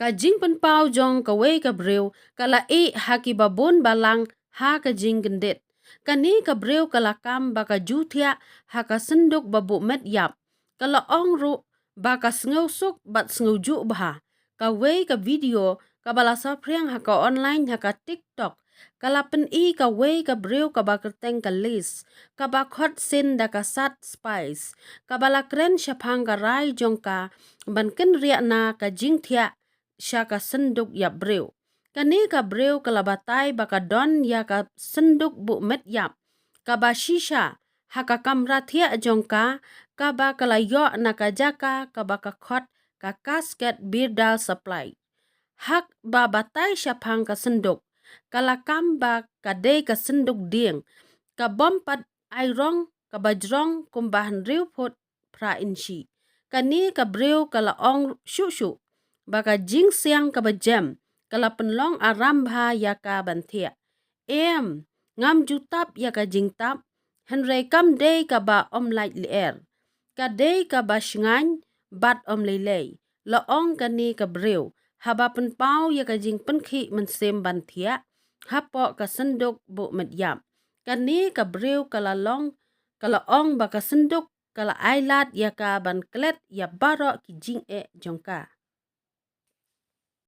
Ka jing pen pau jong ka wei ka breu kala haki babon balang ha ka jing gendet. Kani ka breu kala kam baka jutia haka senduk babu met yap. Kala ong ru baka sngau suk bat sngau ju bah. Ka wei ka video ka bala sapriang haka online haka TikTok. Kala pen ka wei ka breu ka baka teng ka list. Ka bakot sin da ka sat spice. Ka bala kren syapang ka rai jong ka ban ken riak na ka jing tia syaka senduk ya breu. Kani ka breu kalabatai baka don ya ka senduk bu met yap. Ka ba shisha haka kamra thia jongka ka ba kalayo na ka jaka ka ba ka khot ka kasket birdal supply. Hak ba batai syapang ka senduk. Kala kamba ka de ka senduk ding. Ka bompat airong ka bajrong kumbahan riu pot pra inchi. Kani ka breu kala ong shu baka jing siang ka bajam kala penlong arambha ya ka banthia. Ngam jutap ya ka jing tap henry kam day ka ba om light lier. Ka day ka ba shingan bat om lelay. Laong kani ka breu haba penpau ya ka jing penkhi mensem banthia hapo ka senduk bu medyam. Kani ka breu kala ong baka senduk kala ailat ya ka ban klet ya baro ki jing jongka.